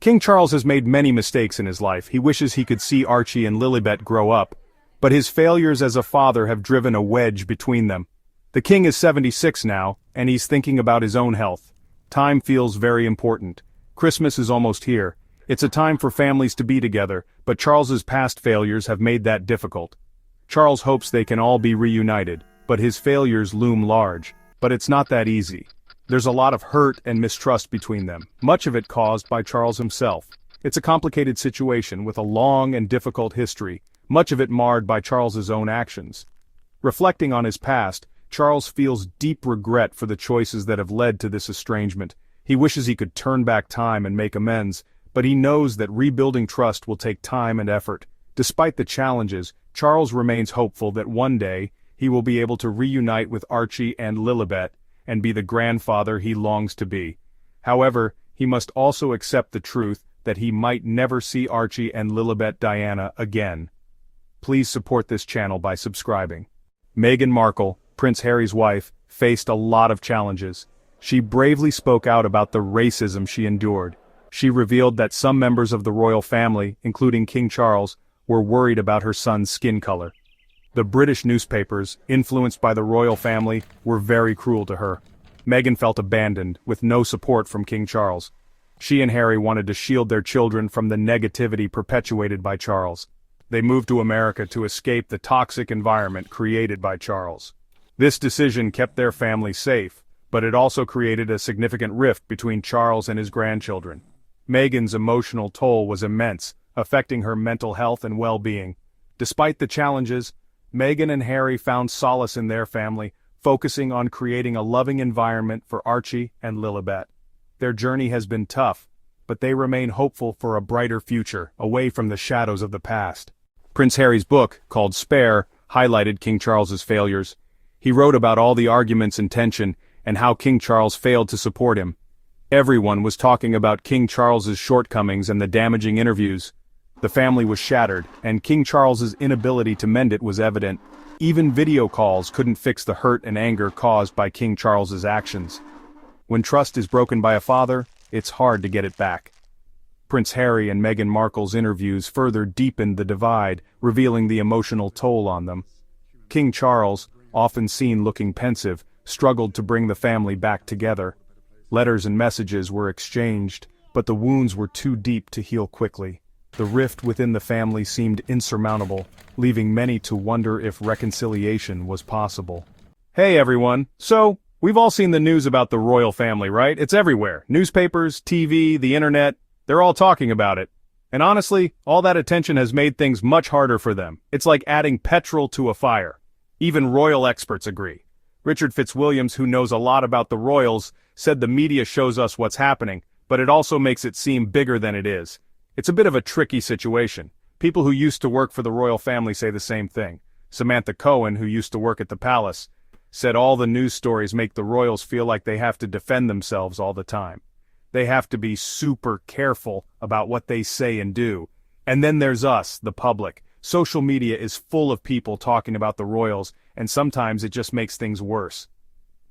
King Charles has made many mistakes in his life. He wishes he could see Archie and Lilibet grow up, but his failures as a father have driven a wedge between them. The king is 76 now, and he's thinking about his own health. Time feels very important. Christmas is almost here. It's a time for families to be together, but Charles's past failures have made that difficult. Charles hopes they can all be reunited, but his failures loom large. But it's not that easy. There's a lot of hurt and mistrust between them, much of it caused by Charles himself. It's a complicated situation with a long and difficult history, much of it marred by Charles's own actions. Reflecting on his past, Charles feels deep regret for the choices that have led to this estrangement. He wishes he could turn back time and make amends, but he knows that rebuilding trust will take time and effort. Despite the challenges, Charles remains hopeful that one day, he will be able to reunite with Archie and Lilibet, and be the grandfather he longs to be. However, he must also accept the truth that he might never see Archie and Lilibet Diana again. Please support this channel by subscribing. Meghan Markle, Prince Harry's wife, faced a lot of challenges. She bravely spoke out about the racism she endured. She revealed that some members of the royal family, including King Charles, were worried about her son's skin color. The British newspapers, influenced by the royal family, were very cruel to her. Meghan felt abandoned, with no support from King Charles. She and Harry wanted to shield their children from the negativity perpetuated by Charles. They moved to America to escape the toxic environment created by Charles. This decision kept their family safe, but it also created a significant rift between Charles and his grandchildren. Meghan's emotional toll was immense, affecting her mental health and well-being. Despite the challenges, Meghan and Harry found solace in their family, focusing on creating a loving environment for Archie and Lilibet. Their journey has been tough, but they remain hopeful for a brighter future, away from the shadows of the past. Prince Harry's book, called Spare, highlighted King Charles's failures. He wrote about all the arguments and tension, and how King Charles failed to support him. Everyone was talking about King Charles's shortcomings and the damaging interviews. The family was shattered, and King Charles's inability to mend it was evident. Even video calls couldn't fix the hurt and anger caused by King Charles's actions. When trust is broken by a father, it's hard to get it back. Prince Harry and Meghan Markle's interviews further deepened the divide, revealing the emotional toll on them. King Charles, often seen looking pensive, struggled to bring the family back together. Letters and messages were exchanged, but the wounds were too deep to heal quickly. The rift within the family seemed insurmountable, leaving many to wonder if reconciliation was possible. Hey everyone, so, we've all seen the news about the royal family, right? It's everywhere. Newspapers, TV, the internet, they're all talking about it. And honestly, all that attention has made things much harder for them. It's like adding petrol to a fire. Even royal experts agree. Richard Fitzwilliams, who knows a lot about the royals, said the media shows us what's happening, but it also makes it seem bigger than it is. It's a bit of a tricky situation. People who used to work for the royal family say the same thing. Samantha Cohen, who used to work at the palace, said all the news stories make the royals feel like they have to defend themselves all the time. They have to be super careful about what they say and do. And then there's us, the public. Social media is full of people talking about the royals, and sometimes it just makes things worse.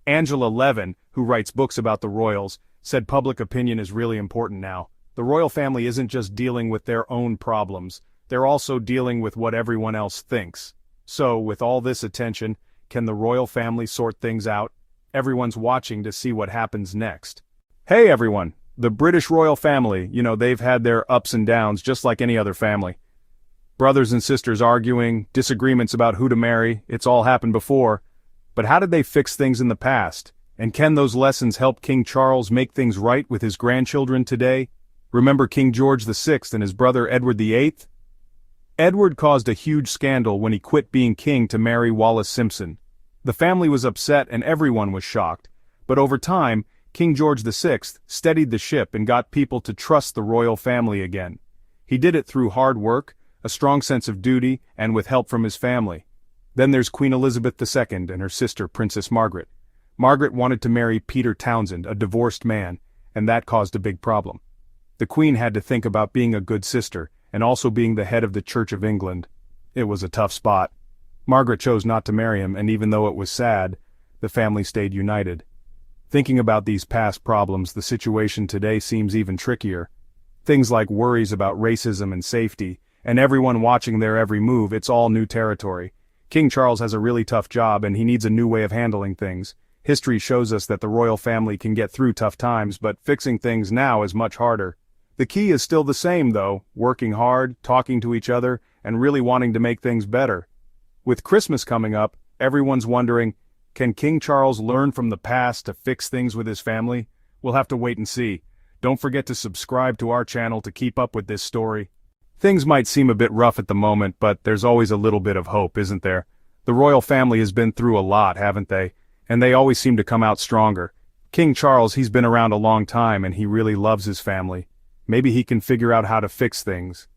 Angela Levin, who writes books about the royals, said public opinion is really important now. The royal family isn't just dealing with their own problems, they're also dealing with what everyone else thinks. So, with all this attention, can the royal family sort things out? Everyone's watching to see what happens next. Hey everyone! The British royal family, they've had their ups and downs just like any other family. Brothers and sisters arguing, disagreements about who to marry, it's all happened before. But how did they fix things in the past? And can those lessons help King Charles make things right with his grandchildren today? Remember King George VI and his brother Edward VIII? Edward caused a huge scandal when he quit being king to marry Wallis Simpson. The family was upset and everyone was shocked. But over time, King George VI steadied the ship and got people to trust the royal family again. He did it through hard work, a strong sense of duty, and with help from his family. Then there's Queen Elizabeth II and her sister Princess Margaret. Margaret wanted to marry Peter Townsend, a divorced man, and that caused a big problem. The Queen had to think about being a good sister, and also being the head of the Church of England. It was a tough spot. Margaret chose not to marry him, and even though it was sad, the family stayed united. Thinking about these past problems, the situation today seems even trickier. Things like worries about racism and safety, and everyone watching their every move, it's all new territory. King Charles has a really tough job and he needs a new way of handling things. History shows us that the royal family can get through tough times, but fixing things now is much harder. The key is still the same though, working hard, talking to each other, and really wanting to make things better. With Christmas coming up, everyone's wondering, can King Charles learn from the past to fix things with his family? We'll have to wait and see. Don't forget to subscribe to our channel to keep up with this story. Things might seem a bit rough at the moment, but there's always a little bit of hope, isn't there? The royal family has been through a lot, haven't they? And they always seem to come out stronger. King Charles, he's been around a long time and he really loves his family. Maybe he can figure out how to fix things.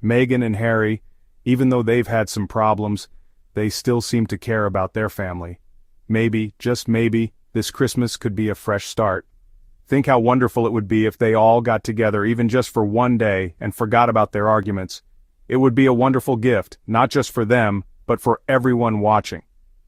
Meghan and Harry, even though they've had some problems, they still seem to care about their family. Maybe, just maybe, this Christmas could be a fresh start. Think how wonderful it would be if they all got together even just for one day and forgot about their arguments. It would be a wonderful gift, not just for them, but for everyone watching.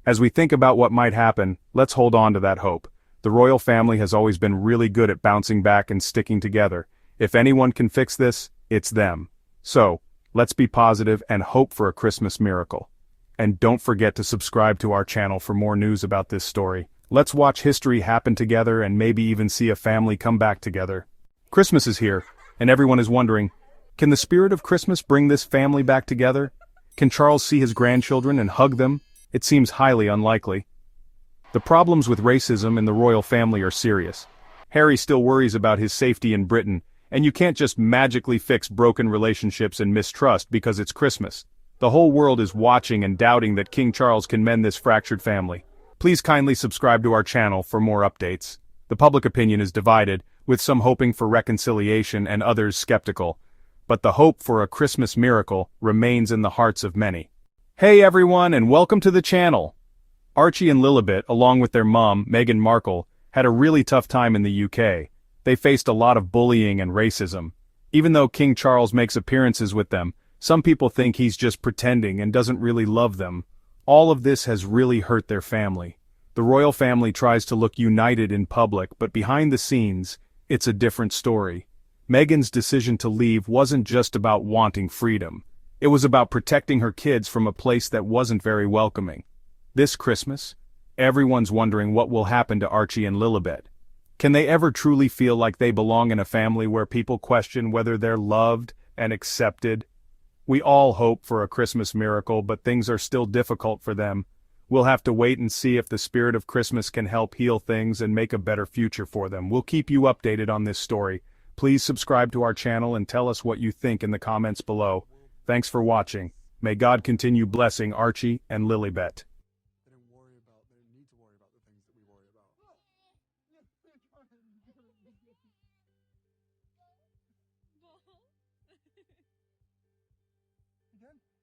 As we think about what might happen, let's hold on to that hope. The royal family has always been really good at bouncing back and sticking together. If anyone can fix this, it's them. So, let's be positive and hope for a Christmas miracle. And don't forget to subscribe to our channel for more news about this story. Let's watch history happen together and maybe even see a family come back together. Christmas is here, and everyone is wondering, can the spirit of Christmas bring this family back together? Can Charles see his grandchildren and hug them? It seems highly unlikely. The problems with racism in the royal family are serious. Harry still worries about his safety in Britain, and you can't just magically fix broken relationships and mistrust because it's Christmas. The whole world is watching and doubting that King Charles can mend this fractured family. Please kindly subscribe to our channel for more updates. The public opinion is divided, with some hoping for reconciliation and others skeptical. But the hope for a Christmas miracle remains in the hearts of many. Hey everyone, and welcome to the channel. Archie and Lilibet, along with their mom, Meghan Markle, had a really tough time in the UK. They faced a lot of bullying and racism. Even though King Charles makes appearances with them, some people think he's just pretending and doesn't really love them. All of this has really hurt their family. The royal family tries to look united in public, but behind the scenes, it's a different story. Meghan's decision to leave wasn't just about wanting freedom. It was about protecting her kids from a place that wasn't very welcoming. This Christmas, everyone's wondering what will happen to Archie and Lilibet. Can they ever truly feel like they belong in a family where people question whether they're loved and accepted? We all hope for a Christmas miracle, but things are still difficult for them. We'll have to wait and see if the spirit of Christmas can help heal things and make a better future for them. We'll keep you updated on this story. Please subscribe to our channel and tell us what you think in the comments below. Thanks for watching. May God continue blessing Archie and Lilibet. Again?